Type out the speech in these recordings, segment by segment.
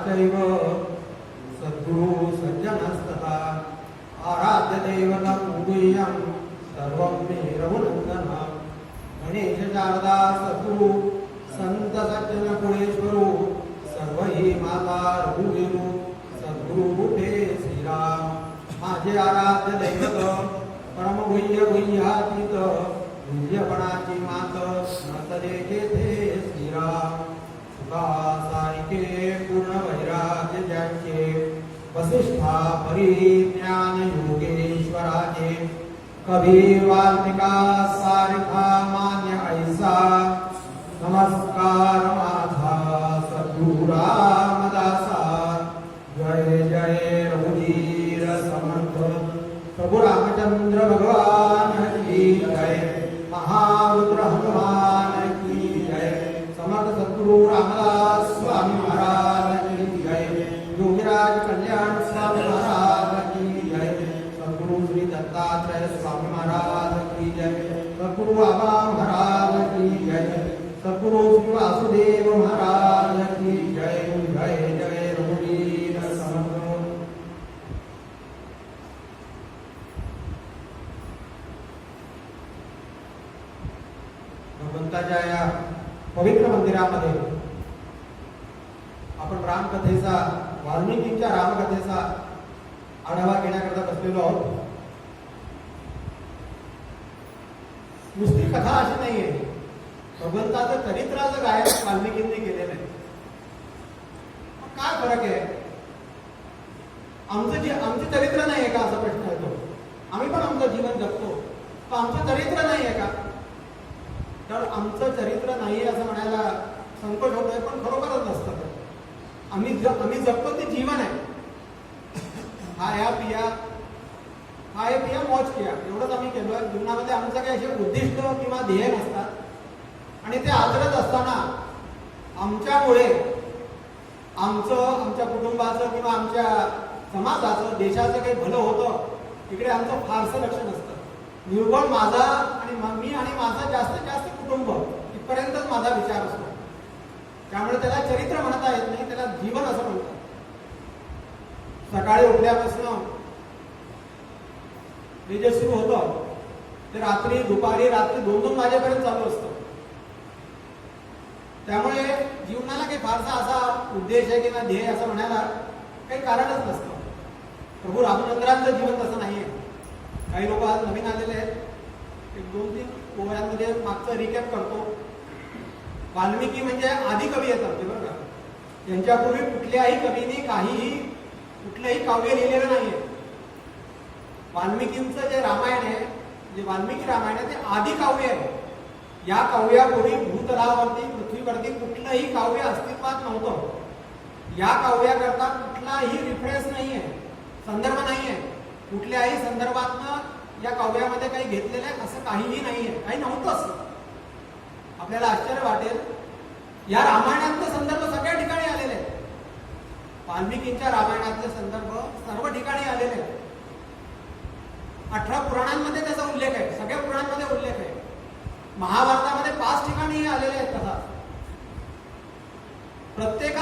चैव सद्गुरु सज्जनस्तथा आराध्य दैवतं गुह्यं सर्वं मे रघुनन्दन गणेश शारदा सद्गुरु संत सज्जन कुळेश्वरू सर्व ही माता रघुवीरू सद्गुरु रूपे श्रीराम माझे आराध्य दैवत परम गुह्य गुह्यातीत गुह्यपणाची मात नतदे जेथे श्रीराम सारिके पूर्ण वैराग्य ज्यांचे वसिष्ठा परिज्ञान योगेश्वराचे कबीर वाल्मिका सारिखा मान्य ऐसा नमस्कार माझा सद्गुरु रामदासा जय जय रघुवीर समर्थ प्रभु रामचंद्र भगवान की जय महारुद्र हनुमान की जय समर्थ सद्गुरु रामदास स्वामी महाराज की जय योगीराज कल्याण स्वामी महाराज की जय सद्गुरु श्री दत्तात्रेय स्वामी महाराज की जय सद्गुरु बाबा महाराज की जय सद्गुरु श्री वासुदेव महाराज की जय जय जय रघुवीर समर्थ भगवंताच्या या पवित्र मंदिरामध्ये आपण रामकथेचा वाल्मिकींच्या रामकथेचा आढावा घेण्याकरता बसलेलो आहोत. नुसती कथा अशी नाहीये, भगवंताचं चरित्राचं गायन वाल्मिकींनी केलेलं आहे. काय फरक आहे? आमचं चरित्र नाहीये का असा प्रश्न येतो. आम्ही पण आमचं जीवन जगतो, पण आमचं चरित्र नाहीये का? तर आमचं चरित्र नाही असं म्हणायला संकोच होतोय, पण खरोखरच नसतं. आम्ही जगतो ते जीवन आहे. खाया पिया मौज किया एवढंच आम्ही केलोय. जीवनामध्ये आमचं काही असे उद्दिष्ट किंवा ध्येय नसतात आणि ते आचरत असताना आमच्यामुळे आमच्या कुटुंबाचं किंवा आमच्या समाजाचं देशाचं काही भलं होतं तिकडे आमचं फारसं लक्ष नसतं. निव्वळ माझा आणि मी आणि माझा जास्तीत जास्त कुटुंब इथपर्यंतच माझा विचार असतो. त्यामुळे त्याला चरित्र म्हणता येत नाही, त्याला जीवन असं म्हणतात. सकाळी उठल्यापासून हे जे सुरू होतं ते रात्री 2-2 वाजेपर्यंत चालू असतं. त्यामुळे जीवनाला काही फारसा असा उद्देश आहे किंवा ध्येय असं म्हणायला काही कारणच नसतं. प्रभू रामचंद्रांचं जीवन तसं नाहीये. काही लोक आज नवीन आलेले आहेत. 1-2-3 ओव्यांमध्ये मागचं रिकॅप करतो. वाल्मिकी म्हणजे आदी कवी आहेत आमचे, बरं का. त्यांच्यापूर्वी कुठल्याही कवीने कुठलंही काव्य लिहिलेलं नाहीये. वाल्मिकींचं जे रामायण आहे, जे वाल्मिकी रामायण आहे, ते आदी काव्य आहे. या काव्यापूर्वी भूतलावरती पृथ्वीवरती कुठलंही काव्य अस्तित्वात नव्हतं. या काव्याकरता कुठलाही रिफरन्स नाहीये, संदर्भ नाहीये. कुठल्याही संदर्भातनं या काव्यामध्ये काही घेतलेलं आहे असं काहीही नाहीये, काही नव्हतंच. आपल्याला आश्चर्य वाटेल, या रामायणातले संदर्भ सगळ्या ठिकाणी आलेले आहेत. वाल्मिकींच्या रामायणातले संदर्भ सर्व ठिकाणी आलेले आहेत. 18 पुराणांमध्ये त्याचा उल्लेख आहे, सगळ्या पुराणांमध्ये उल्लेख आहे. महाभारतामध्ये 5 ठिकाणी आलेले आहेत. तसा प्रत्येक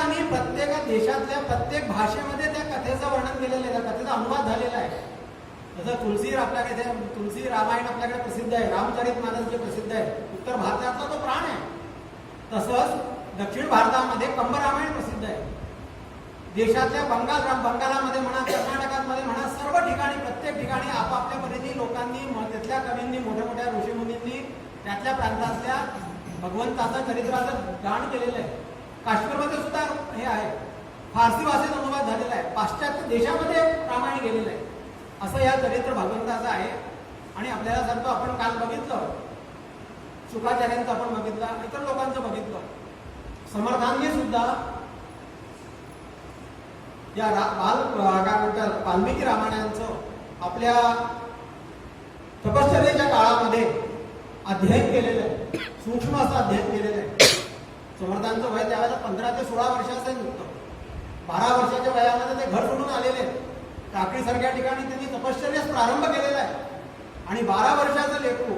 देशातल्या प्रत्येक भाषेमध्ये त्या कथेचं वर्णन केलेलं आहे, त्या कथेचा अनुवाद झालेला आहे. जसं आपल्याकडे तुलसी रामायण आपल्याकडे प्रसिद्ध आहे, रामचरितमानस जे प्रसिद्ध आहे, उत्तर भारतातला तो प्राण आहे. तसंच दक्षिण भारतामध्ये कंब रामायण प्रसिद्ध आहे. देशातल्या बंगालामध्ये म्हणा, कर्नाटकामध्ये म्हणा, सर्व ठिकाणी प्रत्येक ठिकाणी आपापल्या परीने लोकांनी, तिथल्या कवींनी, मोठ्या मोठ्या ऋषीमुनींनी त्यातल्या प्रांतातल्या भगवंताचं चरित्राचं गाण केलेलं आहे. काश्मीरमध्ये सुद्धा हे आहे, फारसी भाषेत अनुवाद झालेला आहे. पाश्चात्य देशामध्ये रामायण गेलेलं आहे. असं या चरित्र भगवंताचं आहे. आणि आपल्याला सांगतो, आपण काल बघितलं, शुकाचार्यांचं आपण बघितलं, इतर लोकांचं बघितलं. समर्थांनी सुद्धा या वाल्मिकी रामायणाचं आपल्या तपश्चर्येच्या काळामध्ये अध्ययन केलेलं आहे, सूक्ष्म असं अध्ययन केलेलं आहे. समर्थांचं वय त्यावेळेला 15 ते 16 वर्षाचं नुकतं. 12 वर्षाच्या वयामध्ये ते घर सोडून आलेले आहेत. टाकळीसारख्या ठिकाणी त्यांनी तपश्चर्यास प्रारंभ केलेला आहे. आणि 12 वर्षाचं लेकरू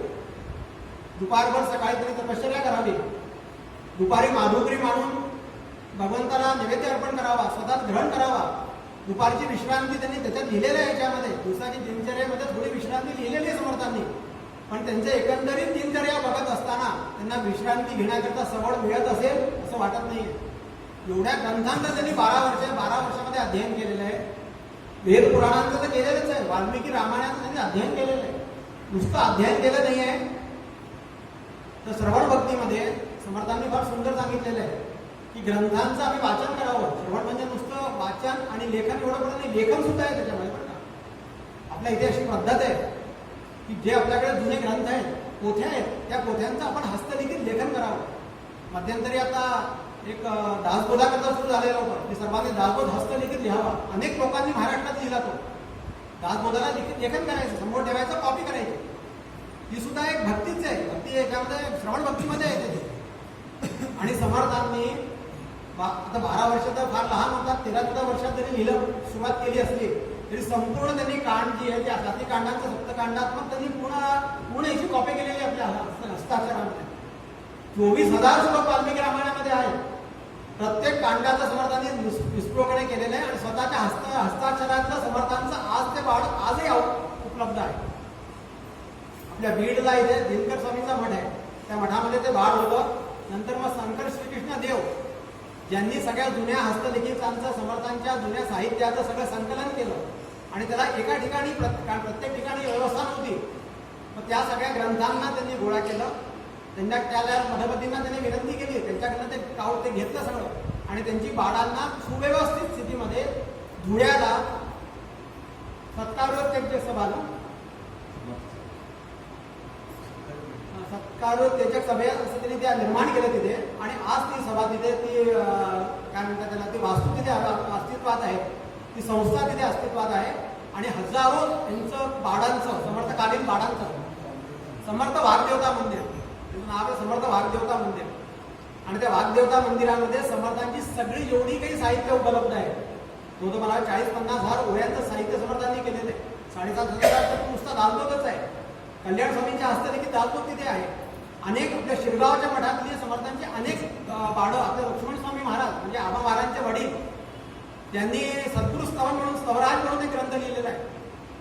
दुपारभर सकाळी तरी तपश्चर्या करावी, दुपारी माधुकरी मांडून भगवंताला नैवेद्य अर्पण करावा, स्वतः ग्रहण करावा. दुपारची विश्रांती त्यांनी त्याच्यात लिहिलेलं आहे. याच्यामध्ये दिवसाची दिनचर्यामध्ये थोडी विश्रांती लिहिलेली आहे समर्थांनी, पण त्यांचे एकंदरीत दिनचर्या बघत असताना त्यांना विश्रांती घेण्याकरता सवड मिळत असेल असं वाटत नाही. एवढ्या ग्रंथांचं त्यांनी 12 वर्षामध्ये अध्ययन केलेलं आहे. वेद पुराणांचं तर केलेलंच आहे, वाल्मिकी रामायणाचं त्यांनी अध्ययन केलेलं आहे. नुसतं अध्ययन केलं नाही आहे तर श्रवण भक्तीमध्ये समर्थांनी फार सुंदर सांगितलेलं आहे की ग्रंथांचं आम्ही वाचन करावं. श्रवण म्हणजे नुसतं वाचन आणि लेखन एवढं पण नाही, लेखन सुद्धा आहे त्याच्यामध्ये. बरं का, आपल्या इथे अशी पद्धत आहे की जे आपल्याकडे जुने ग्रंथ आहेत, पोथ्या आहेत, त्या पोथ्यांचं आपण हस्तलिखित लेखन करावं. मध्यंतरी आता एक दासबोधाकरता सुरू झालेला होता की सर्वांनी दासबोध हस्तलिखित लिहावा. अनेक लोकांनी महाराष्ट्रात लिहिला तो दासबोधाला लेखन करायचं, समोर ठेवायचं, कॉपी करायची. ही सुद्धा एक भक्तीच आहे. भक्ती याच्यामध्ये श्रवण भक्तीमध्ये आहे त्याची. आणि समर्थांनी आता 12 वर्ष तर फार लहान होतात, 13-14 वर्षात त्यांनी लिहिलं सुरुवात केली असली तरी संपूर्ण त्यांनी कांड जी आहे त्या साती कांडांचं सप्तकांडात्मक त्यांनी पूर्ण याची कॉपी केलेली आपल्या हस्ताक्षरामध्ये. 24,000 श्लोक वाल्मिकी रामायणामध्ये आहेत. प्रत्येक कांडाचं समर्थांनी विस्फोटने केलेलं आहे आणि स्वतःच्या हस्ताक्षरातलं समर्थांचं आज ते बाळ आजही उपलब्ध आहे. आपल्या बीडला इथे दिनकर स्वामींचा मठ आहे, त्या मठामध्ये ते बाळ होतं. नंतर मग शंकर श्रीकृष्ण देव ज्यांनी सगळ्या जुन्या हस्तलिखितांचं समर्थांच्या जुन्या साहित्याचं सगळं संकलन केलं आणि त्याला एका ठिकाणी प्रत्येक ठिकाणी व्यवस्था नव्हती, मग त्या सगळ्या ग्रंथांना त्यांनी गोळा केलं. त्याला मठपतींना त्यांनी विनंती केली, त्यांच्याकडनं ते घेतलं सगळं आणि त्यांची बाळांना सुव्यवस्थित स्थितीमध्ये धुळ्याला सत्कारोत्तेजक सभा सत्कारोत्तेजक सभे असं त्यांनी त्या निर्माण केलं तिथे. आणि आज ती सभा तिथे ती काय म्हणतात त्याला, ती वास्तू तिथे अस्तित्वात आहे, ती संस्था तिथे अस्तित्वात आहे. आणि हजारो यांचं बाळांचं समर्थकालीन बाळांचं समर्थ वाग्देवता मंदिर, त्याचं नाव आहे समर्थ वाग्देवता मंदिर. आणि त्या वाग्देवता मंदिरामध्ये समर्थांची सगळी जेवढी काही साहित्य उपलब्ध आहे, तो मला 40-50 हजार ओळ्यांचं साहित्य समर्थांनी केलेलं आहे. 7,500 तर नुसता दासबोधच आहे. कल्याण स्वामींच्या हस्तलिखित दासबोध तिथे आहे. अनेक आपल्या शिरगावच्या मठातली समर्थांची अनेक बाळं, आपले लक्ष्मण स्वामी महाराज म्हणजे आबा महाराजांचे वडील, त्यांनी सद्गुरु स्तवन म्हणून स्तवराज म्हणून एक ग्रंथ लिहिलेला आहे.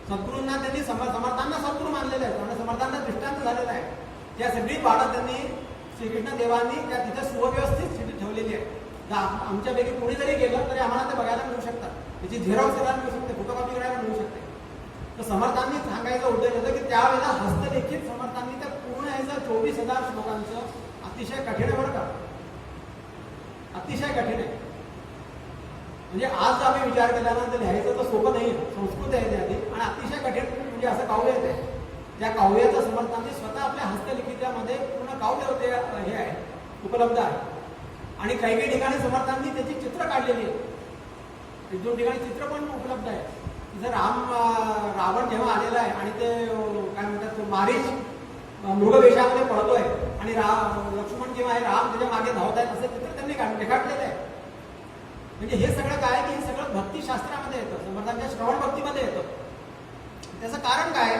सद्गुरूंना त्यांनी समर्थांना सद्गुरू मानलेलं आहे, त्यामुळे समर्थांना दृष्टांत झालेला आहे. त्या सगळी बाळं त्यांनी श्रीकृष्ण देवांनी त्या तिथे सुव्यवस्थित स्थितीत ठेवलेली आहे. आमच्यापैकी कोणी जरी गेलं तरी आम्हाला ते बघायला मिळू शकतात, त्याची झेरॉक्स करायला मिळू शकते, फोटोकॉपी करायला मिळू शकते. तर समर्थांनी सांगायचा उद्देश होता की त्यावेळेला हस्तलिखित समर्थांनी त्या पूर्ण याचं 24,000 श्लोकांचं अतिशय कठीण आहे. बरं का, अतिशय कठीण आहे. म्हणजे आज आम्ही विचार केल्यानंतर लिहायचं तर सोपं नाही, संस्कृत आहे ते आधी, आणि अतिशय कठीण म्हणजे असं काव्य येते. त्या काव्याचं समर्थांनी स्वतः आपल्या हस्तलिखितामध्ये पूर्ण काव्य होते हे आहे, उपलब्ध आहे. आणि काही काही ठिकाणी समर्थांनी त्याची चित्र काढलेली आहे. 1-2 ठिकाणी चित्र पण उपलब्ध आहे. तिथं रावण जेव्हा आलेला आहे आणि ते काय म्हणतात मारीच मृगवेशामध्ये पळतोय आणि लक्ष्मण जेव्हा आहे, राम त्याच्या मागे धावत आहेत, असं चित्र त्यांनी रेखाटलेलं आहे. म्हणजे हे सगळं काय की हे सगळं भक्तिशास्त्रामध्ये येतं, समर्थांच्या श्रवण भक्तीमध्ये येतं. त्याचं कारण काय?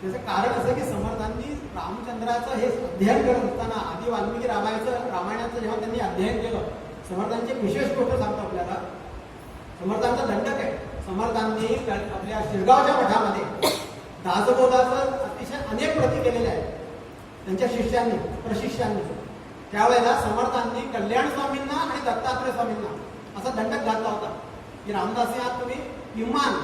त्याचं कारण असं की समर्थांनी रामचंद्राचं हे अध्ययन करत असताना आधी वाल्मिकी रामायणाचं जेव्हा त्यांनी अध्ययन केलं, समर्थांची विशेष गोष्ट सांगतो आपल्याला. समर्थांचा दंडक आहे. समर्थांनी आपल्या शिरगावच्या मठामध्ये दासबोधाचं अतिशय अनेक प्रती केलेल्या आहेत त्यांच्या शिष्यांनी, प्रशिष्यांनी. त्यावेळेला समर्थांनी कल्याण स्वामींना आणि दत्तात्रय स्वामींना असा दंडक घातला होता की रामदासी आहात तुम्ही, किमान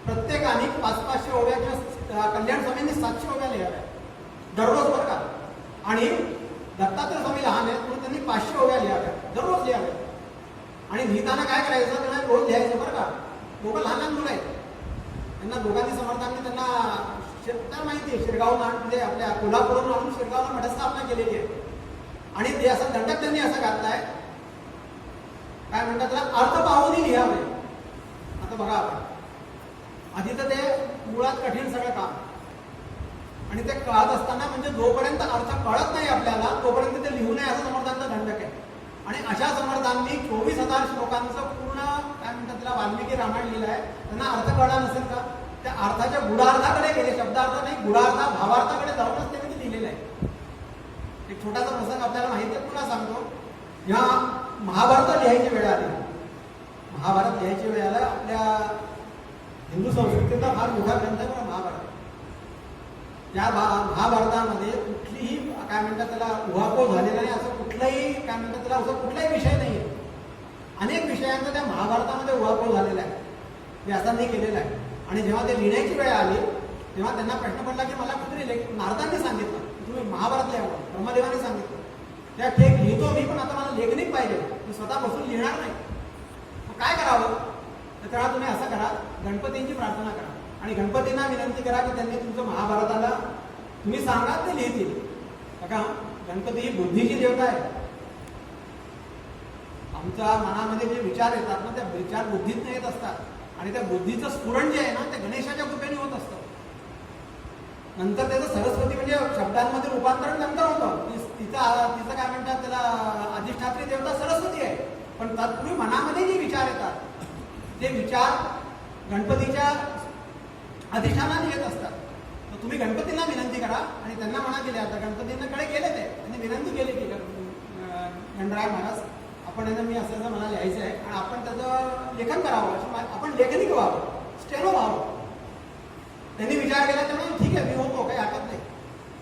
प्रत्येकाने 500-500 ओव्या किंवा कल्याण स्वामींनी 700 ओव्या लिहाव्या दररोज. बरं का, आणि दत्तात्रय स्वामी लहान आहेत म्हणून त्यांनी 500 ओव्या लिहाव्या दररोज लिहाव्या. आणि लिहिताना काय करायचं, त्यांना रोज लिहायचं. बरं का, दोघं लहान लहान मुलं आहेत, त्यांना दोघांनी समर्थांनी त्यांना माहिती आहे शिरगाव म्हणजे आपल्या कोल्हापूरहून आणून शिरगावला मठस्थापना केलेली आहे. आणि ते असं दंडक त्यांनी असं घातलाय, काय म्हणतात त्याला, अर्थ पाहूनही लिहावे. आता बघा आपण आधी तर ते मुळात कठीण सगळं काम, आणि ते कळत असताना म्हणजे जोपर्यंत अर्थ कळत नाही आपल्याला तोपर्यंत ते लिहू नये असं समर्थांचा दंडक आहे. आणि अशा समर्थांनी 24,000 श्लोकांचं पूर्ण काय म्हणतात त्याला वाल्मिकी रामायण लिहिलं आहे. त्यांना अर्थ कळला नसेल का? त्या अर्थाच्या गुढार्थाकडे गेले, शब्दार्थ नाही, गुढार्थ भावार्थाकडे जाऊनच त्यांनी लिहिलेलं आहे. एक छोटासा प्रसंग आपल्याला माहिती आहे, पुन्हा सांगतो. या महाभारत लिहायची वेळ आली, महाभारत लिहायची वेळ आला. आपल्या हिंदू संस्कृतीचा फार मोठा ग्रंथ आहे महाभारत. या महाभारतामध्ये कुठलीही काय म्हणतात त्याला उहापोह झालेला नाही, असं कुठलाही काय म्हणतात त्याला असं कुठलाही विषय नाही आहे. अनेक विषयांचा त्या महाभारतामध्ये उहापोह झालेला आहे, व्यासांनी केलेला आहे. आणि जेव्हा ते लिहिण्याची वेळ आली तेव्हा त्यांना प्रश्न पडला की मला कुठे नारदांनी सांगितलं तुम्ही महाभारत लिहावं, ब्रह्मदेवाने सांगितलं, त्या ठीक लिहितो मी, पण आता मला लेखनिक पाहिजे, मी स्वतः बसून लिहिणार नाही. मग काय करावं? तर तेव्हा तुम्ही असं करा, गणपतींची प्रार्थना करा आणि गणपतींना विनंती करा की त्यांनी तुमचं महाभारताला तुम्ही सांगा ते लिहितील. बघा, गणपती ही बुद्धीची देवता आहे. आमच्या मनामध्ये जे विचार येतात ना, त्या विचार बुद्धीत येत असतात आणि त्या बुद्धीचं स्फुरण जे आहे ना, ते गणेशाच्या कृपेने होत असतं. नंतर त्याचं सरस्वती म्हणजे शब्दांमध्ये रूपांतरण नंतर होतं. तिचं काय म्हणतात त्याला अधिष्ठात्री देवता सरस्वती आहे. पण तत्पूर्वी मनामध्ये जे विचार येतात ते विचार गणपतीच्या अधिष्ठानाने येत असतात. तर तुम्ही गणपतींना विनंती करा आणि त्यांना म्हणा केले. आता गणपतींकडे गेले ते, त्यांनी विनंती केली की गणराय महाराज आपण यांना मी असं मला लिहायचं आहे आणि आपण त्याचं लेखन करावं, अशी आपण लेखनिक व्हावं, स्टेनो व्हावं. त्यांनी विचार केला त्यामुळे ठीक आहे, मी होतो, काही हरकत नाही.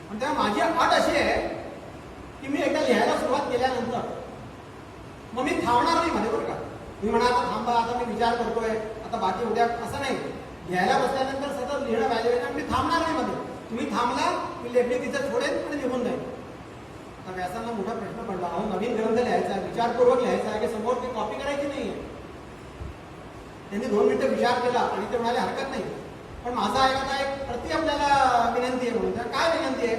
पण तेव्हा माझी अट अशी आहे की मी एकदा लिहायला सुरुवात केल्यानंतर मग मी थांबणार नाही मध्ये, बरं का. मी म्हणा आता थांबा, आता मी विचार करतोय, आता बाकी उद्या, असं नाही. लिहायला बसल्यानंतर सतत लिहिणं व्हायला आणि मी थांबणार नाही मध्ये. तुम्ही थांबला मी लेखणी तिथं सोडेन आणि निघून जाईल. आता व्यासांना मोठा प्रश्न पडला, अहो नवीन ग्रंथ लिहायचा आहे, विचारपूर्वक लिहायचा आहे की समोर ती कॉपी करायची नाहीये. त्यांनी 2 मिनिटं विचार केला आणि ते म्हणाले हरकत नाही, पण माझा ऐकता एक प्रति आपल्याला विनंती आहे म्हणून. काय विनंती आहे?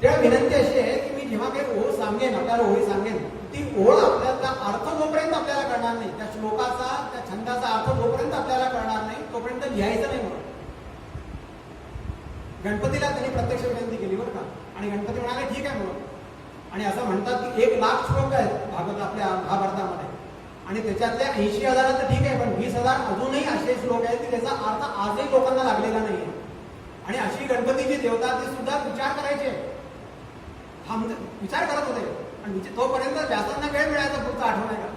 तेव्हा विनंती अशी आहे की मी जेव्हा काही ओळ सांगेन, आपल्याला ओळी सांगेन, ती ओळ आपल्याला अर्थ जोपर्यंत आपल्याला कळणार नाही, त्या श्लोकाचा त्या छंदाचा अर्थ जोपर्यंत आपल्याला कळणार नाही तोपर्यंत लिहायचं नाही म्हणून. गणपतीला त्यांनी प्रत्यक्ष विनंती केली बरं का. आणि गणपती म्हणाले ठीक आहे म्हणून. आणि असं म्हणतात की 1,00,000 श्लोक आहेत भागवत आपल्या महाभारतामध्ये आणि त्याच्यातले 80,000 तर ठीक आहे, पण 20,000 अजूनही असे श्लोक आहेत की त्याचा अर्थ आजही लोकांना लागलेला नाही आहे. आणि अशी गणपतीची देवता ती सुद्धा विचार करायचे, विचार करत होते. आणि तोपर्यंत व्यासांना वेळ मिळायचा पुढचा आठवण्याला.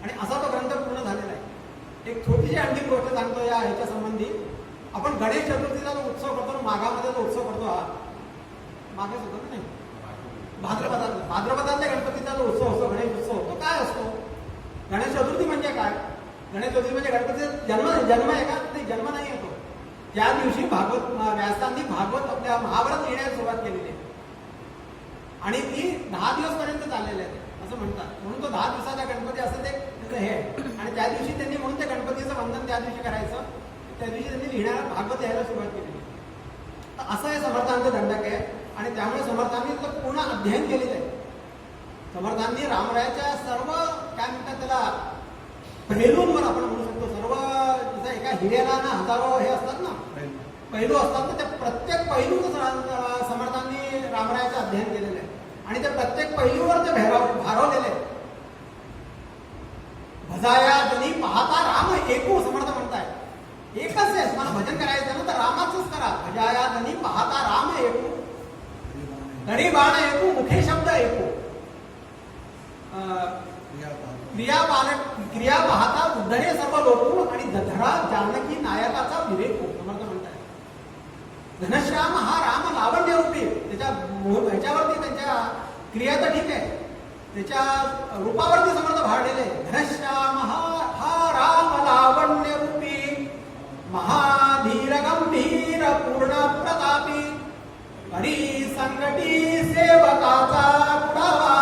आणि असा तो ग्रंथ पूर्ण झालेला आहे. एक छोटीशी आणखी गोष्ट सांगतो या ह्याच्या संबंधी. आपण गणेश चतुर्थीचा जो उत्सव करतो, माघामध्ये जो उत्सव करतो, हा मागे होतो नाही, भाद्रपदातल्या गणपतीचा जो उत्सव असतो, गणेश उत्सव, तो काय असतो? गणेश चतुर्थी म्हणजे काय? गणेश चतुर्थी म्हणजे गणपतीचा जन्म आहे का? नाही, जन्म नाही येतो. त्या दिवशी व्यासांनी भागवत आपल्या महाभारत लिहिण्यास सुरुवात केलेली आहे आणि ती 10 दिवस पर्यंत चाललेली आहे असं म्हणतात. म्हणून तो 10 दिवसाचा गणपती असं ते हे. आणि त्या दिवशी त्यांनी म्हणून ते गणपतीचं वंदन त्या दिवशी करायचं, त्या दिवशी त्यांनी लिहिण्याला भागवत लिहायला सुरुवात केली. तर असं हे समर्थांचं दंडक आहे आणि त्यामुळे समर्थांनी तर पूर्ण अध्ययन केलेलं आहे. समर्थांनी रामरायाच्या सर्व काय म्हणतात त्याला पैलूंवर आपण म्हणू शकतो, सर्व जसं एका हिऱ्याला ना हजारो हे असतात ना पैलू असतात ना, त्या प्रत्येक पैलूचं समर्थांनी रामरायाचं अध्ययन केलेलं आहे आणि त्या प्रत्येक पैलूवर ते भारवलेले आहे. भजाया जनी पाहता राम एकू, समर्थ म्हणताय एकच आहे. मला भजन करायचं ना तर रामाचंच करा. भजाया जनी पाहता राम एकू, तरी बाण एकू, मुखे शब्द एकू, क्रिया पाहता उद्धरे सर्व लोकू आणि धरा जानकी नायकाचा विवेकू, समर्थ म्हणताय. घनश्याम हा राम लावण्य रूपी, त्याच्या ह्याच्यावरती त्यांच्या क्रिया तर ठीक आहे, त्याच्या रूपावरती समर्थ भाळलेले. घनश्याम हा राम लावण्य रूपी, महाधीर गंभीर पूर्ण प्रतापी, हरी संकटी सेवकाचा पुढावा,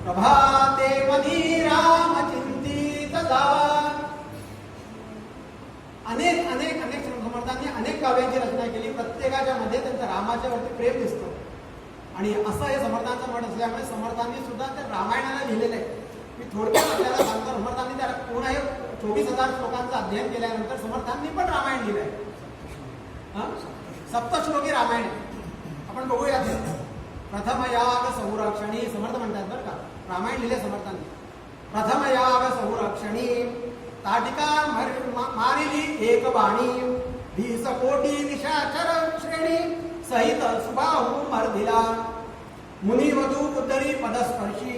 प्रभाते मधी राम चिंतित जावा. अनेक अनेक अनेक समर्थांनी अनेक काव्यांची रचना केली. प्रत्येकाच्या मध्ये त्यांचं रामाच्या वरती प्रेम दिसतं आणि असं हे समर्थांचं मत असल्यामुळे समर्थांनी सुद्धा ते रामायणाला लिहिलेलं आहे. मी थोडक्यात आपल्याला सांगतो. समर्थांनी त्याला पूर्ण हे 24,000 श्लोकांचं अध्ययन केल्यानंतर समर्थांनी पण रामायण लिहिलंय. सप्तश्लोकी रामायण आपण बघूया. प्रथम याग संरक्षणी, समर्थ म्हणतात बरं का, रामायण लिहिले समर्थांनी. प्रथम याग संरक्षणी, ताटिका मारिली एक बाणी, 20 कोटी निशाचर श्रेणी, सहित सुबाहू मर्दिला, मुनिवधू उद्धरी पदस्पर्शी,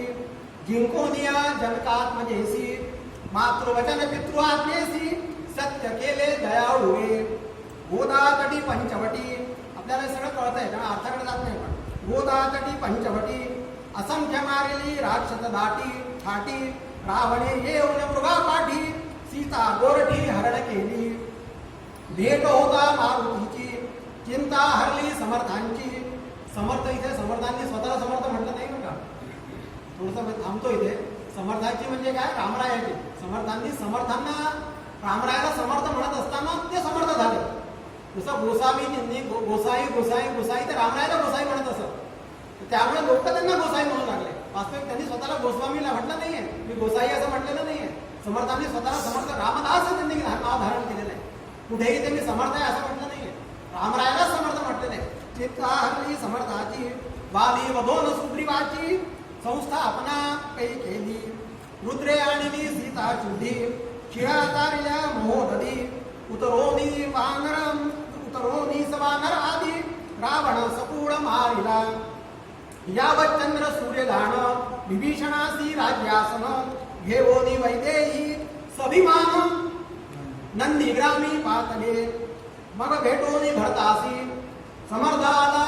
जिंकोनिया जनकात म्हणजेसी मातृवचन पितृआज्ञेसी सत्य केले दयाळुवे गोदातटी पंचवटी. आपल्याला हे सगळं कळत आहे कारण अर्थाकडे जात नाही. पण गोदातटी पंचवटी असंख्य मारेली राक्षस दाटी ठाटी रावणे येऊन मृगा पाठी सीता गोरठी हरण केली. भेट होता मारुतीची चिंता हरली समर्थांची. समर्थ इथे समर्थांनी स्वतःला समर्थ म्हटलं नाही बरं का. थोडंसं थांबतो इथे. समर्थांची म्हणजे काय रामरायाची. समर्थांनी समर्थांना रामरायाला समर्थ म्हणत असताना ते समर्थ झाले. जसं गोसावींनी गोसाई गोसाई गोसाई ते रामरायाला गोसाई म्हणत असत. त्यामुळे लोक त्यांना गोसाई म्हणू लागले. वास्तविक त्यांनी स्वतःला गोस्वामीला म्हटलं नाहीये, मी गोसाई असं म्हटलेलं नाहीये. समर्थांनी स्वतःला समर्थ रामदास त्यांनी नाव धारण केलेलं आहे. कुठेही त्यांनी समर्थ आहे असं म्हटलं नाहीये. रामरायाला समर्थ म्हटलेलं आहे. चित्ता हरली समर्थाची वाली वधोन सुग्रीवाची संस्थापना पै केली. रुद्रे आणली सीता चुडी शिळा तारिल्या मोहददी उतरोनी सवानर आदी रावण सपूळ मारिला. यावत चंद्र सूर्य दान विभीषणासी राज्यासन घेवोनी वैदेही सभिमान नंदी ग्रामी पातले. मग भेटोनी भरतासी समर्थाला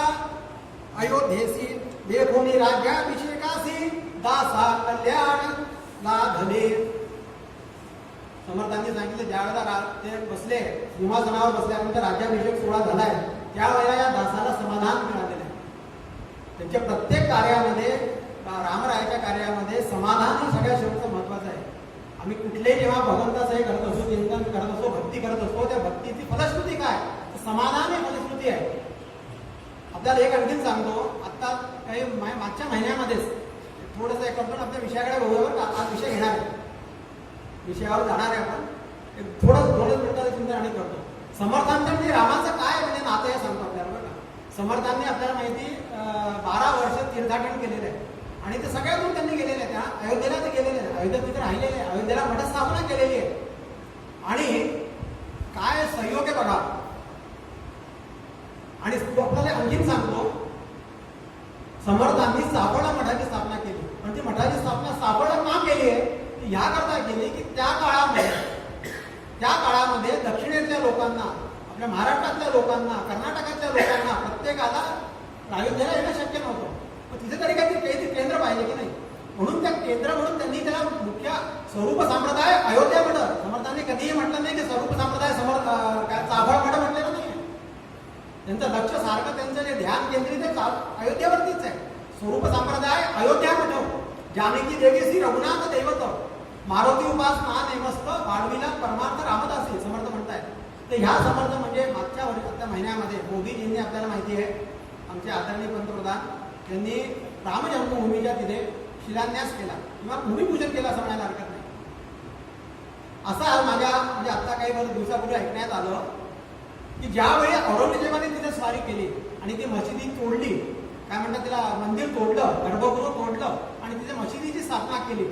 अयोध्येसी देखोनी राज्याभिषेकासी दासा कल्याण लाधले. समर्थांनी सांगितलं ज्या वेळेला ते बसले सिंहासनावर बसल्यानंतर राज्याभिषेक सोहळा झालाय त्यावेळेला या दासाला समाधान मिळालेलं आहे. त्यांच्या प्रत्येक कार्यामध्ये रामरायाच्या कार्यामध्ये समाधान हे सगळ्या शेवटचं महत्वाचं आहे. आम्ही कुठलेही जेव्हा भगवंताचं हे करत असतो, चिंतन करत असतो, भक्ती करत असतो, त्या भक्तीची फलश्रुती काय तर समाधान ही फलश्रुती आहे. आपल्याला एक आणखीन सांगतो. आता काही मागच्या महिन्यामध्येच थोडंसं एक करतो आपल्या विषयाकडे बघूया. आज विषय घेणार आहे, विषयावर जाणार आहे आपण. एक थोडं मिनिटाचं चिंतन आणि करतो. समर्थांचं म्हणजे रामाचं काय म्हणजे नातं हे सांगतो आपल्याला बघा. समर्थांनी आपल्याला माहिती 12 वर्ष तीर्थाटन केलेलं आहे आणि ते सगळ्या दूर त्यांनी गेलेले आहे. त्या अयोध्येला ते गेलेले आहे, अयोध्येत तिथे राहिलेले आहे, अयोध्येला मठस्थापना केलेली आहे. आणि काय सहयोग आहे बघा. आणि आपल्याला आणखीन सांगतो समर्थांनी सापळा मठाची स्थापना केली. पण ती मठाची स्थापना सापळा का केली आहे ह्या करता केली की त्या काळामध्ये दक्षिणेतल्या लोकांना, आपल्या महाराष्ट्रातल्या लोकांना, कर्नाटकातल्या लोकांना प्रत्येकाला अयोध्येला येणं शक्य नव्हतं. पण तिथे तरी काहीतरी केंद्र पाहिजे की नाही. म्हणून त्या केंद्र म्हणून त्यांनी त्याला मुख्य स्वरूप संप्रदाय अयोध्या मठ. समर्थांनी कधीही म्हटलं नाही की स्वरूप संप्रदाय चाफळ मठ म्हटलेलं नाही. त्यांचं लक्ष सारखं त्यांचं जे ध्यान केंद्रित आहे अयोध्येवरतीच आहे. स्वरूप संप्रदाय अयोध्या मठ जानकी देवी श्री रघुनाथ दैवत मारुती उपासना नेमस्त वाढविला परमार्थ रामदासी समर्थ म्हणताय. तर ह्या समर्थ म्हणजे मागच्या महिन्यामध्ये मोदीजींनी आपल्याला माहिती आहे आमचे आदरणीय पंतप्रधान यांनी राम जन्मभूमीच्या तिथे शिलान्यास केला किंवा भूमिपूजन केलं असं म्हणायला हरकत नाही. असं माझ्या म्हणजे आता काही दिवसापूर्वी ऐकण्यात आलं की ज्यावेळी औरंगजेबाने तिथे स्वारी केली आणि ती मशिदी तोडली, काय म्हणतात तिला मंदिर तोडलं, गर्भगृह तोडलं आणि तिथे मशिदीची स्थापना केली,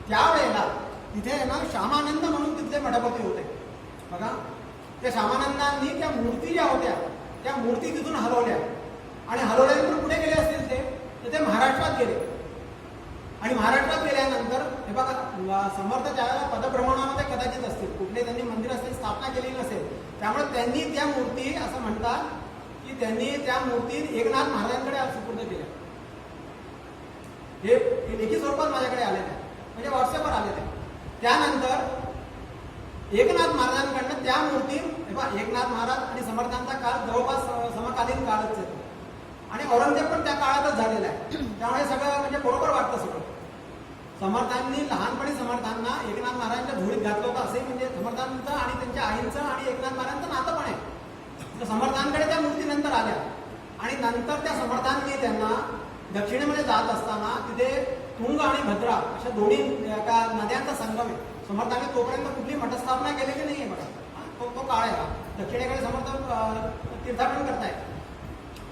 त्यावेळेला तिथे ना श्यामानंद म्हणून तिथले मठपती होते बघा. त्या श्यामानंदांनी त्या मूर्ती ज्या होत्या त्या मूर्ती तिथून हलवल्या आणि हलवल्यानंतर पुढे गेले असतील ते महाराष्ट्रात गेले. आणि महाराष्ट्रात गेल्यानंतर हे बघा समर्थ ज्यावेळेला पदभ्रमणामध्ये कदाचित असतील, कुठले त्यांनी मंदिर असतील स्थापना केलेली नसेल, त्यामुळे त्यांनी त्या मूर्ती असं म्हणतात की त्यांनी त्या मूर्ती एकनाथ महाराजांकडे सुपूर्द केल्या. हे लेखी स्वरूपात माझ्याकडे आलेलं आहे, म्हणजे व्हॉट्सअपवर आलेलं आहे. त्यानंतर एकनाथ महाराजांकडनं त्या मूर्ती एकनाथ महाराज आणि समर्थांचा काळ जवळपास समकालीन काळच आहे आणि औरंगजेब पण त्या काळातच झालेला आहे. त्यामुळे सगळं म्हणजे बरोबर वाटतं सगळं. समर्थांनी लहानपणी समर्थांना एकनाथ महाराजांच्या धुळीत घातलं होतं असे म्हणजे समर्थांचं आणि त्यांच्या आईंचं आणि एकनाथ महाराजांचं नातं पण आहे. तर समर्थांकडे त्या मूर्ती नंतर आल्या आणि नंतर त्या समर्थांनी त्यांना दक्षिणेमध्ये जात असताना तिथे तुंग आणि भद्रा अशा दोन्ही नद्यांचा संगम आहे. समर्थांनी तोपर्यंत कुठली मठस्थापना केलेली नाही आहे बघा. तो काळ आहे. दक्षिणेकडे समर्थ तीर्थाटन करताय.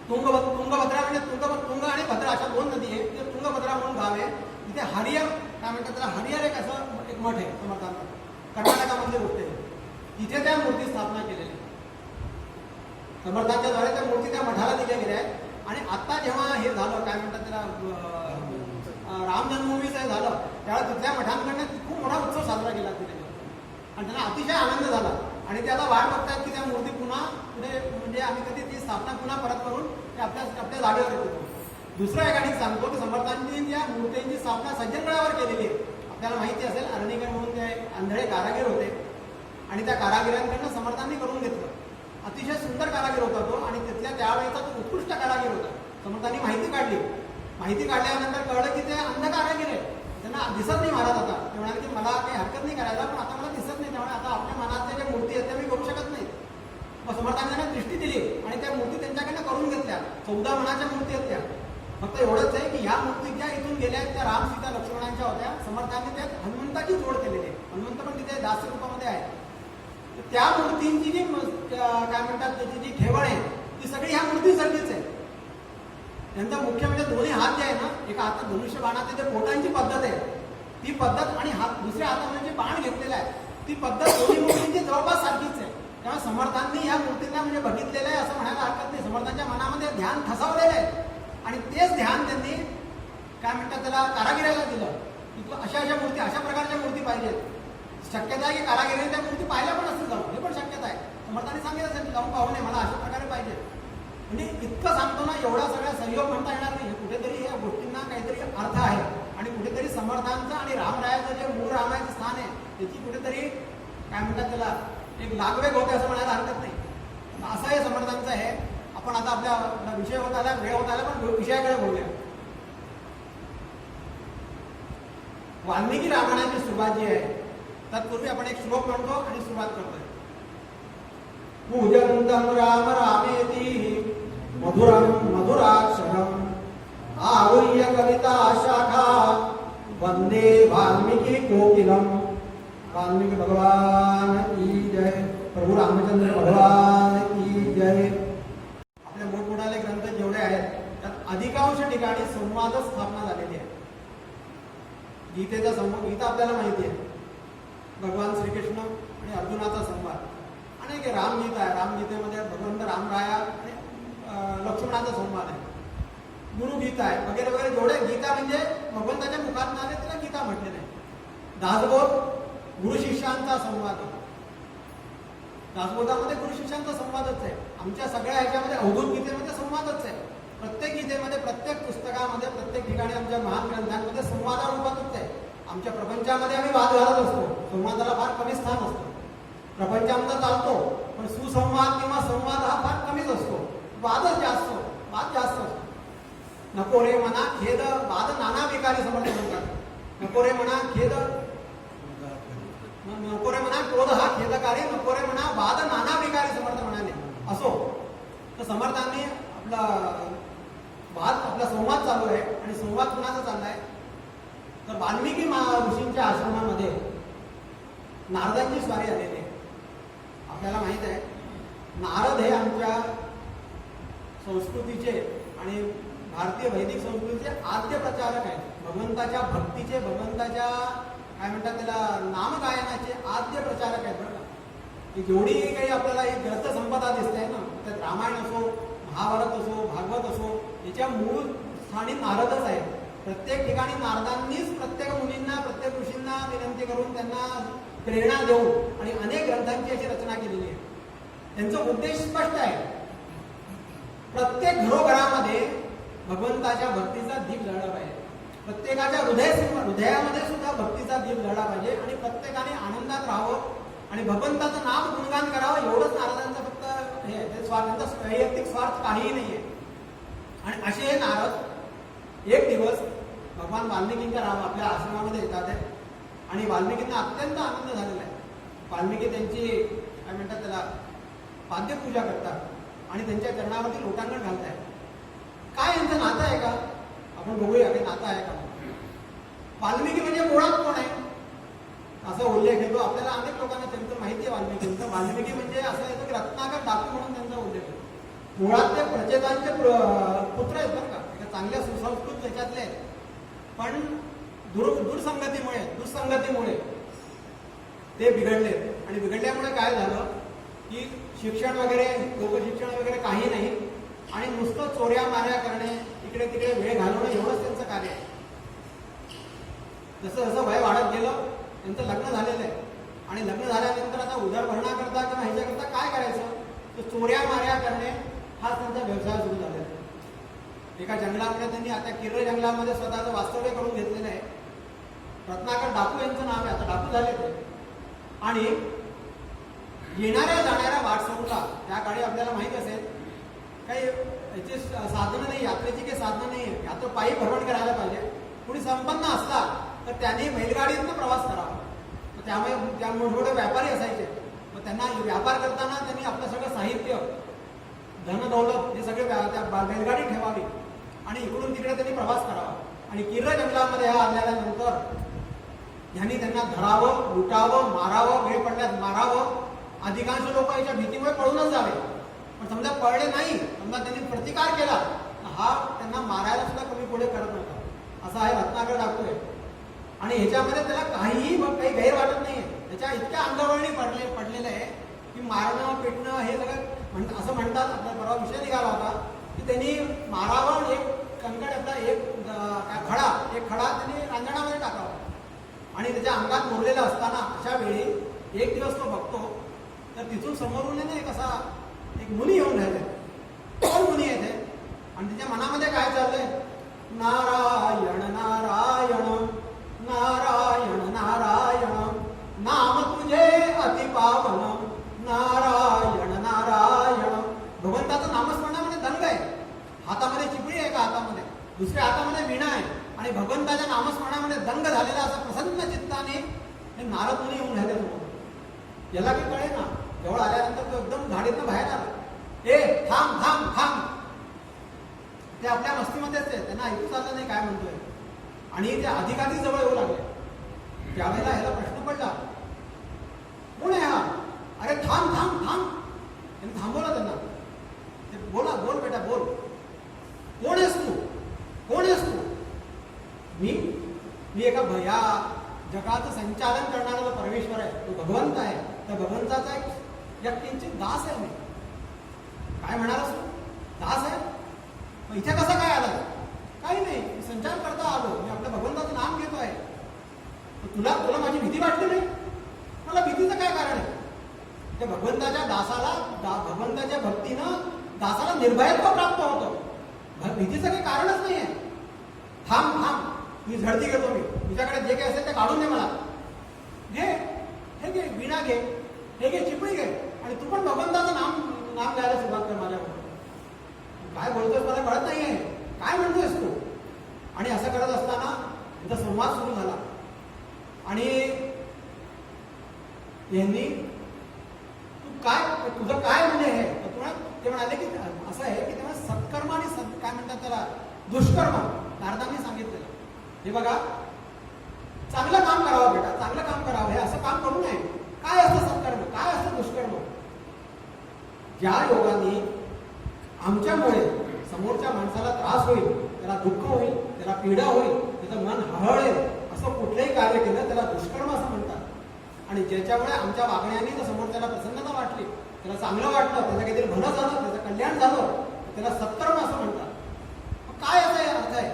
तुंगभद्रा म्हणजे तुंग आणि भद्रा अशा 2 नदी आहेत. ते तुंगभद्रा म्हणून गाव आहे. तिथे हरिहर काय म्हणतात त्याला, हरिहर एक असं एक मठ आहे समर्थांचा, कर्नाटकामधली गोष्ट आहे. तिथे त्या मूर्ती स्थापना केलेली आहे. समर्थांच्या द्वारे त्या मूर्ती त्या मठाला दिल्या गेल्या आहेत. आणि आता जेव्हा हे झालं काय म्हणतात त्याला राम जन्मभूमीचं हे झालं त्यावेळेला तिथल्या मठांकडनं खूप मोठा उत्सव साजरा केला तिथे आणि त्यांना अतिशय आनंद झाला आणि ते आता वाट बघतात की त्या मूर्ती पुन्हा पुढे म्हणजे आम्ही कधी ती स्थापना पुन्हा परत करून ते आपल्या जागेवर येतो. दुसरं एक आणि सांगतो की समर्थांनी या मूर्तींची स्थापना सज्जनगडावर केलेली आहे. आपल्याला माहिती असेल अरणीकर म्हणून ते आंधळे कारागीर होते आणि त्या कारागिरांकडनं समर्थांनी करून घेतलं. अतिशय सुंदर कारागीर होता तो आणि तिथल्या त्यावेळेचा तो उत्कृष्ट कारागीर होता. समर्थांनी माहिती काढल्यानंतर कळलं की ते अंध कारागीर आहे, त्यांना दिसत नाही महाराज. आता ते म्हणाले की मला काही हरकत नाही करायला, पण आता मला दिसत नाही, त्यामुळे आता आपल्या मनातल्या ज्या मूर्ती आहेत त्या मी करू शकत नाही. मग समर्थांनी त्यांना दृष्टी दिली आणि त्या मूर्ती त्यांच्याकडनं करून घेतल्या. 14 मनाच्या मूर्ती आहेत त्या. फक्त एवढंच आहे की ह्या मूर्ती ज्या इथून गेल्या आहेत त्या राम सीता लक्ष्मणांच्या होत्या. समर्थांनी त्यात हनुमंताची जोड केलेली आहे. हनुमंत पण तिथे दास रूपामध्ये आहे. त्या मूर्तींची जी काय म्हणतात त्याची जी ठेवण आहे ती सगळी ह्या मूर्तीसारखीच आहे. त्यांचा मुख्य म्हणजे दोन्ही हात जे आहे ना, एका हातात धनुष्य बाणाचे जे बोटांची पद्धत आहे ती पद्धत आणि दुसऱ्या हातामध्ये जे बाण घेतलेला आहे ती पद्धत दोन्ही मूर्तींची जवळपास सारखीच आहे. त्यामुळे समर्थांनी या मूर्तींना म्हणजे बघितलेलं आहे असं म्हणायला हरकत नाही. समर्थांच्या मनामध्ये ध्यान ठसावलेलं आहे आणि तेच ध्यान त्यांनी काय म्हणतात त्याला कारागिराला दिलं की तू अशा मूर्ती अशा प्रकारच्या मूर्ती पाहिजेत. शक्यता आहे की कारागिरीने त्या मूर्ती पाहिल्या पण असतील जाऊन, हे पण शक्यता आहे. समर्थांनी सांगितलं असेल की जाऊन पाहू नये, मला अशा प्रकारे पाहिजे. म्हणजे इतकं सांगतो ना, एवढा सगळा सहयोग म्हणता येणार नाही. कुठेतरी या गोष्टींना काहीतरी अर्थ आहे आणि कुठेतरी समर्थांचं आणि रामरायाचं जे मूळ रामायचं स्थान आहे त्याची कुठेतरी काय म्हणतात त्याला एक लागवेग होते असं म्हणायला हरकत नाही. असं हे समर्थांचं आहे. आपण आता आपला विषय होत आला, वेळ होत आला, पण विषयाकडे बोलूया. वाल्मिकी रामायणाची सुरुवात जी आहे तत्पूर्वी आपण एक श्लोक म्हणतो आणि सुरुवात करतोय. पूजन्तं राम रामेति मधुरं मधुराक्षरम् आवुह्य कविता शाखा वंदे वाल्मीकि कोकिलम. वाल्मीकि भगवान की जय. प्रभू रामचंद्र भगवान की जय. आपल्या मोठमोठाले ग्रंथ जेवढे आहेत त्यात अधिकांश ठिकाणी संवाद स्थापना झालेली आहे. गीतेचा संवाद, गीता आपल्याला माहिती आहे, भगवान श्रीकृष्ण आणि अर्जुनाचा संवाद. अनेक रामगीता आहे. रामगीतेमध्ये भगवंत रामराया आणि लक्ष्मणाचा संवाद आहे. गुरुगीता आहे वगैरे वगैरे. जेवढे गीता म्हणजे भगवंताच्या मुखात आले त्याला गीता म्हटलेलं आहे. दासबोध गुरु शिष्यांचा संवाद. दासबोधामध्ये गुरु शिष्यांचा संवादच आहे. आमच्या सगळ्या ह्याच्यामध्ये अवधूत गीतेमध्ये संवादच आहे. प्रत्येक गीतेमध्ये, प्रत्येक पुस्तकामध्ये, प्रत्येक ठिकाणी आमच्या महान ग्रंथांमध्ये संवादारूपातच आहे. आमच्या प्रपंचामध्ये आम्ही वाद घालत असतो, संवादाला फार कमी स्थान असतं. प्रपंचामध्ये चालतो पण सुसंवाद किंवा संवाद हा फार कमीच असतो. वाद जास्त असतो. नको रे मना खेद वाद नाना विकारी समर्थ म्हणतात. नको रे मना खेद, नको रे म्हणा क्रोध हा खेदकारी, नको रे म्हणा वाद नाना विकारी समर्थ म्हणाले. असो तर समर्थांनी आपला संवाद चालू आहे आणि संवाद कुणाचा चाललाय तर वाल्मिकी ऋषींच्या आश्रमामध्ये नारदांची स्वारी आलेली आहे. आपल्याला माहित आहे नारद हे आमच्या संस्कृतीचे आणि भारतीय वैदिक संस्कृतीचे आद्य प्रचारक आहेत. भगवंताच्या भक्तीचे, भगवंताच्या काय म्हणतात त्याला नामगायनाचे आद्य प्रचारक आहेत. बरं का, जेवढी काही आपल्याला ही ग्रंथ संपदा दिसते ना, त्यात रामायण असो, महाभारत असो, भागवत असो, याच्या मूळ स्थानी नारदच आहेत. प्रत्येक ठिकाणी नारदांनीच प्रत्येक मुलींना, प्रत्येक ऋषींना विनंती करून त्यांना प्रेरणा देऊन आणि अनेक ग्रंथांची अशी रचना केलेली आहे. त्यांचा उद्देश स्पष्ट आहे. प्रत्येक घरोघरामध्ये भगवंताच्या भक्तीचा दीप जळला पाहिजे. प्रत्येकाच्या हृदयामध्ये सुद्धा भक्तीचा दीप जळला पाहिजे आणि प्रत्येकाने आनंदात राहावं आणि भगवंताचं नाम गुणगान करावं. एवढंच नारदांचं फक्त हे आहे. स्वार्थाचा वैयक्तिक स्वार्थ काहीही नाहीये. आणि असे हे नारद एक दिवस भगवान वाल्मिकींच्या आपल्या आश्रमामध्ये येतात आहे आणि वाल्मिकींना अत्यंत आनंद झालेला आहे. वाल्मिकी त्यांची काय म्हणतात त्याला पाद्यपूजा करतात आणि त्यांच्या चरणावरती लोटांगण घालतायत. काय यांचं नातं आहे का आपण बघूया, काही नातं आहे का. वाल्मिकी म्हणजे मुळात कोण आहे असा उल्लेख येतो. आपल्याला अनेक लोकांना चरित्र माहिती आहे वाल्मिकींचं. वाल्मिकी म्हणजे असं येतं की रत्नाकर डाकू म्हणून त्यांचा उल्लेख आहे. मुळात ते प्रचेतांचे पुत्र आहेत बरं का, एका चांगल्या सुसंस्कृत त्याच्यातले आहेत. पण दुसंगतीमुळे ते बिघडले आणि बिघडल्यामुळे काय झालं की शिक्षण वगैरे, लोकशिक्षण वगैरे काही नाही आणि नुसतं चोऱ्या माऱ्या करणे, इकडे तिकडे वेळ घालवणे एवढंच त्यांचं कार्य आहे. जसं जसं वय वाढत गेलं त्यांचं लग्न झालेलं आहे आणि लग्न झाल्यानंतर आता उदरभरणा करता किंवा ह्याच्याकरता काय करायचं तर चोऱ्या माऱ्या करणे हाच त्यांचा व्यवसाय सुरू झालेला आहे. एका जंगलामध्ये त्यांनी आता किर्र जंगलामध्ये स्वतःचं वास्तव्य करून घेतलेलं आहे. रत्नाकर डाकू यांचं नाव आहे, आता डाकू झाले ते. आणि येणाऱ्या जाणाऱ्या वाटसरूला त्या काळी आपल्याला माहित असेल काही याची साधनं नाही, यात्रेची काही साधनं नाही आहे, या तर पायी भ्रमण करायला पाहिजे. कुणी संपन्न असला तर त्यांनी बैलगाडीतनं प्रवास करावा. त्यामुळे त्या मोठमोठे व्यापारी असायचे, मग त्यांना व्यापार करताना त्यांनी आपलं सगळं साहित्य धनदौलत हे सगळे त्या बैलगाडी ठेवावी आणि इकडून तिकडे त्यांनी प्रवास करावा. आणि किर्र जंगलामध्ये हा आल्यानंतर ह्यांनी त्यांना धरावं, लुटावं, मारावं, वेळ पडल्यास मारावं. अधिकांश लोक याच्या भीतीमुळे पळूनच जावे, पण समजा पळले नाही, समजा त्यांनी प्रतिकार केला हा त्यांना मारायला सुद्धा कमी पुढे करत नव्हता. असा आहे रत्नाकर डाकू आहे. आणि ह्याच्यामध्ये त्याला काही गैर वाटत नाहीये. त्याच्या इतक्या अंगवळणी पडलेलं आहे की मारणं पिटणं हे सगळं असं म्हणतात. आपला परवा विषय निघाला होता की त्यांनी मारावं, एक कंकड आपला एक खडा त्यांनी रांजणामध्ये टाकावा आणि त्याच्या अंगात मुरलेला असताना अशा वेळी एक दिवस तो बघतो तर तिथून समोरून एक असा एक मुनी येऊन राहिले. कोण मुनी येते आणि त्याच्या मनामध्ये काय चाललंय, नारायण नारायण नारायण नारायण नाम तुझे अति पावन नारायण नारायण. भगवंताचं नामस्मरणामध्ये दंग आहे. हातामध्ये चिपळी आहे, एका हातामध्ये दुसऱ्या हातामध्ये वीणा आहे आणि भगवंताच्या नामस्मरणामध्ये दंग झालेला असा प्रसन्न चित्ताने हे नारद मुनी येऊन राहिले समोर. याला की कळे ना, जवळ आल्यानंतर तो एकदम झाडीतनं बाहेर आला. ए थांब थांब थांब. ते आपल्या मस्तीमध्येच आहे, त्यांना ऐकू चाललं नाही काय म्हणतोय. आणि ते अधिकाधिक जवळ येऊ लागले. त्यावेळेला ह्याला प्रश्न पडला, कोण आहे हा? अरे थांब थांब थांब. त्यांनी थांबवलं त्यांना. ते बोला, बोल बेटा बोल, कोण आहेस तू, कोण आहेस तू? मी एका भया जगाचं संचालन करणारा जो परमेश्वर आहे, तो भगवंत आहे. त्या भगवंताचा एक व्यक्तींची दास आहे. मी काय म्हणालास तू? दास आहे? मग इथे कसं काय आलं? काही नाही, संचार करता आलो, मी आपल्या भगवंताचं नाम घेतो आहे. तुला तुला माझी भीती वाटली नाही? मला भीतीचं काय कारण आहे? त्या भगवंताच्या दासाला भगवंताच्या भक्तीनं दासाला निर्भयत्व प्राप्त होतं. भीतीचं काही कारणच नाही आहे. थांब थांब, मी झडती घेतो. मी तुझ्याकडे जे काही असेल ते काढून दे मला. घे, हे घे वीणा घे, हे घे चिपळी घे आणि तू पण भगवंताचं नाम घ्यायला सुरुवात कर माझ्यावर. काय बोलतोस मला कळत नाहीये, काय म्हणतोयस तू? आणि असं करत असताना त्यांचा संवाद सुरू झाला. आणि यांनी तुझं काय म्हणजे हे ते म्हणाले की असं आहे की तेव्हा सत्कर्म आणि काय म्हणतात त्याला दुष्कर्म नारदांनी सांगितलेलं. हे बघा, चांगलं काम करावं बेटा, चांगलं काम करावं, हे असं काम करू नये. काय असतं सत्कर्म, काय असतं दुष्कर्म? ज्या योगाने आमच्यामुळे समोरच्या माणसाला त्रास होईल, त्याला दुःख होईल, त्याला पीडा होईल, त्याचं मन हळहळेल असं कुठलंही कार्य केलं त्याला दुष्कर्म असं म्हणतात. आणि ज्याच्यामुळे आमच्या वागण्याने जर समोरच्याला प्रसन्नता वाटली, त्याला चांगलं वाटलं, त्याचं काहीतरी भलं झालं, त्याचं कल्याण झालं, त्याला सत्कर्म असं म्हणतात. काय असं अर्थ आहे?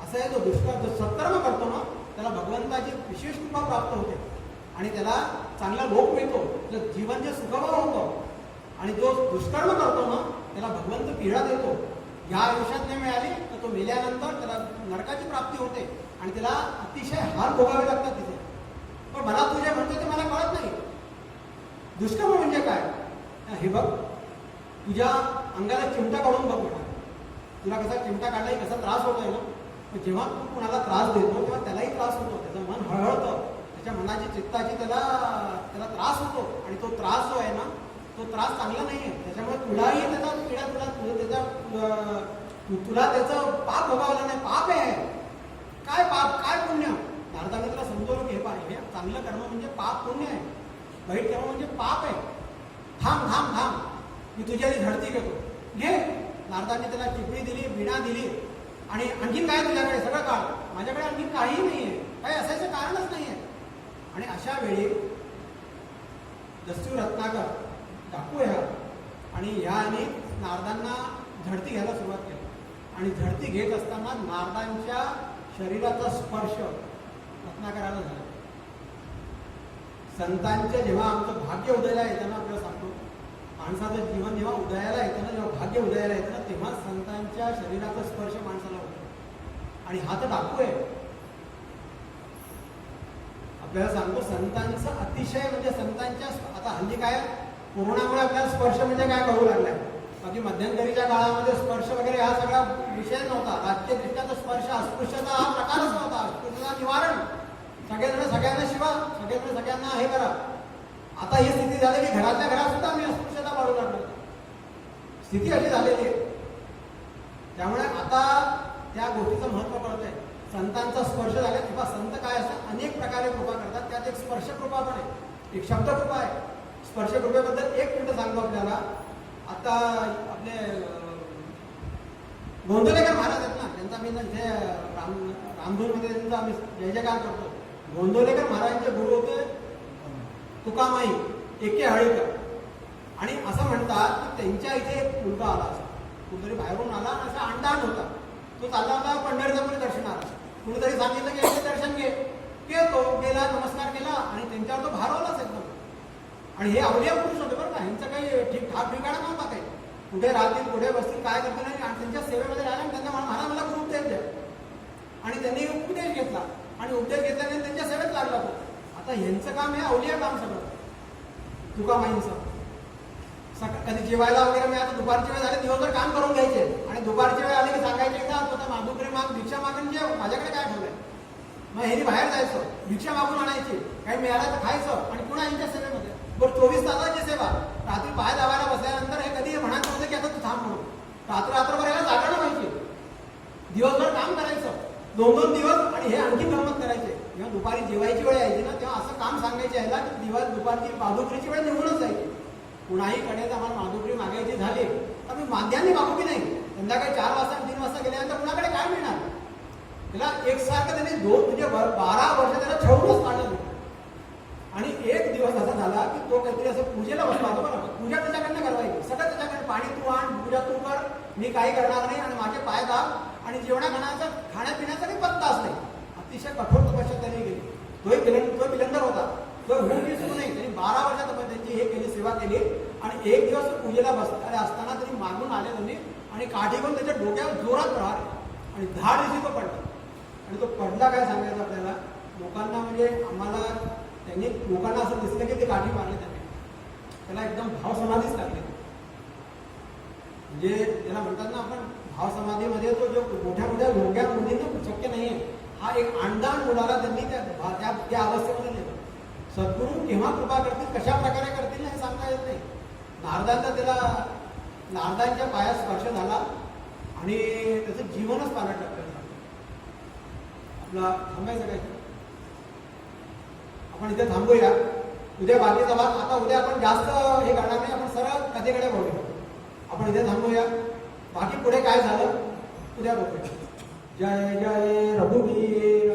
असं आहे, जो सत्कर्म करतो ना त्याला भगवंताची विशेष कृपा प्राप्त होते आणि त्याला चांगला लोक मिळतो, जीवन जे सुखमय होतं. आणि जो दुष्कर्म करतो ना त्याला भगवंत पीडा देतो. या आयुष्यात नाही मिळाली तर तो मेल्यानंतर त्याला नरकाची प्राप्ती होते आणि त्याला अतिशय हाल भोगावे लागतात तिथे. पण मला तू जे म्हणतो ते मला कळत नाही. दुष्कर्म म्हणजे काय? हे बघ, तुझ्या अंगाला चिमटा काढून बघ बेटा. तुला कसा चिमटा काढलाही कसा त्रास होतोय ना, जेव्हा तू कुणाला त्रास देतो तेव्हा त्यालाही त्रास होतो, त्याचं मन हळहळतं, त्याच्या मनाची चित्ताची त्याला त्रास होतो. आणि तो त्रास जो आहे ना तो त्रास चांगला नाही आहे. त्याच्यामुळे तुलाही त्याचा पीडा तुला त्याचं पाप भोगावलं नाही. पाप आहे. काय पाप, काय पुण्य? नारदाने तुला समजवलं की हे चांगलं कर्म म्हणजे पाप पुण्य आहे, वाईट कर्म म्हणजे पाप आहे. थांब थांब थांब, मी तुझी आधी झडती घेतो. घे. नारदाने त्याला चिपळी दिली, वीणा दिली. आणि आणखीन काय तुझ्याकडे? सगळं काढ. माझ्याकडे आणखीन काही नाही आहे, काही असायचं कारणच नाही आहे. आणि अशा वेळी दस्यू रत्नाकर डाकू ह्या आणि ह्याने नारदांना झडती घ्यायला सुरुवात केली. आणि झडती घेत असताना नारदांच्या शरीराचा स्पर्श रत्नाकराला झालं. संतांचे जेव्हा आमचं भाग्य उदयाला येतं ना, आपल्याला सांगतो, माणसाचं जीवन जेव्हा उदयाला येतं ना, जेव्हा भाग्य उदयाला येतं ना, तेव्हा संतांच्या शरीराचा स्पर्श माणसाला होतो. आणि हा तर डाकू आहे. आपल्याला सांगतो संतांचं अतिशय म्हणजे संतांच्या, आता हल्ली काय कोरोनामुळे आपल्याला स्पर्श म्हणजे काय कळू लागलाय. बाकी मध्यंतरीच्या काळामध्ये स्पर्श वगैरे हा सगळा विषय नव्हता. राजकीय दृष्ट्याचा स्पर्श, अस्पृश्यता हा प्रकारच नव्हता. अस्पृश्यता निवारण, सगळेजण सगळ्यांना शिवा, सगळेजण सगळ्यांना हे करा. आता ही स्थिती झाली की घरातल्या घरात सुद्धा आम्ही अस्पृश्यता वाढू लागलो. स्थिती अशी झालेली आहे. त्यामुळे आता त्या गोष्टीचं महत्व कळतंय. संतांचा स्पर्श झाला किंवा संत काय असतात, अनेक प्रकारे कृपा करतात. त्यात एक स्पर्श कृपा पण आहे, एक शब्द कृपा आहे. स्पर्श कृपेबद्दल एक मिनिट सांगतो आपल्याला. आता आपले गोंदवलेकर महाराज आहेत ना, त्यांचा मी इथे रामधूनमध्ये त्यांचा आम्ही जय जयकार करतो. गोंदवलेकर महाराजांचे गुरु होते तुकामाई एके हळीकर. आणि असं म्हणतात की त्यांच्या इथे एक मुलगा आला, असा कुठेतरी बाहेरून आला, असा अंडाण होता. तो चालला होता पंढरपूर दर्शनाला. कुणीतरी सांगितलं की याचे दर्शन घे. तो गेला, नमस्कार केला आणि त्यांच्यावर तो भारवलाच एकदम. आणि हे अवलिया पुरुष होते बरं का, ह्यांचं काही ठीकठाक ठिकाणा नव्हता काही. कुठे राहतील, कुठे बसतील, काय करतील नाही. आणि त्यांच्या सेवेमध्ये राहिला आणि त्यांना महाराज मला गुरु उपदेश द्या. आणि त्यांनी उपदेश घेतला आणि उपदेश घेतल्याने त्यांच्या सेवेत लागला तो. आता ह्यांचं काम हे अवलिया काम सगळं तुकामाईंचं. कधी जेवायला वगैरे मी आता दुपारची वेळ झाली, दिवसभर काम करून घ्यायचे आणि दुपारची वेळ आली की सांगायचे एकदा आता माधुकरी माग भिक्षा मागून जे माझ्याकडे काय ठेवलंय. मग ह्यांनी बाहेर जायचं, भिक्षा मागून आणायची, काही मिळालं तर खायचं आणि पुन्हा यांच्या सेवेमध्ये. बरं 24 तासाची सेवा. रात्री पाय दाबायला बसल्यानंतर हे कधी म्हणायचं होतं की आता तू थांब म्हणून. रात्रभर याला जागरण व्हायची, दिवसभर काम करायचं 2-2 दिवस. आणि हे आणखी गंमत करायचे. जेव्हा दुपारी जेवायची वेळ यायची ना, तेव्हा असं काम सांगायचे यायला की दिवस दुपारची माधुकरीची वेळ निघूनच जायची. कुणाही कडे आम्हाला माधुकरी मागायची झाली तर मी माध्याने मागू की नाही. संध्याकाळी 4 वाजता 3 वाजता गेल्यानंतर कुणाकडे काय मिळणार. त्याला एकसारखं त्यांनी 12 वर्ष त्याला छळूनच काढलं. आणि एक दिवस असा झाला की तो काहीतरी असं पूजेला बसला होता. बरोबर, पूजा त्याच्याकडनं करवायची, सगळं त्याच्याकडे. पाणी तू आण, पूजा तू कर, मी काही करणार नाही आणि माझे पाय दाब आणि जेवणा खाण्यापिण्याचा काही पत्ताच नाही. अतिशय कठोर तपस्या त्यांनी केली. तो बिलंदर होता, तो हुंडी सुरू नाही. त्यांनी 12 वर्षात त्यांची हे केली, सेवा केली. आणि एक दिवस पूजेला बसले असताना त्यांनी मागून आले त्यांनी आणि काठी घेऊन त्याच्या डोक्यावर जोरात प्रहार आणि 10 दिवशी तो पडला. आणि तो पडला काय सांगायचं आपल्याला लोकांना, म्हणजे आम्हाला त्यांनी लोकांना असं दिसलं की ते काठी मारले त्यांनी. त्याला एकदम भाव समाधीच लागली. म्हणजे त्याला म्हणतात ना आपण भाव समाधीमध्ये तो जो मोठ्या मोठ्या योग्या मुलींना शक्य नाहीये. हा एक अंडाण मुलाला त्यांनी त्या अवस्थेमध्ये नेलं. सद्गुरू केव्हा कृपा करतील, कशा प्रकारे करतील हे सांगता येत नाही. नारदांच्या पायात स्पर्श झाला आणि त्याचं जीवनच पालट टाकलं. आपला थांबायचं काय, आपण इथे थांबूया. उद्या बाकीचा भाग, आता उद्या आपण जास्त हे करणार नाही, आपण सरळ कथेकडे बघूया. आपण इथे थांबूया. बाकी पुढे काय झालं उद्या बघूया. जय जय रघुवीर.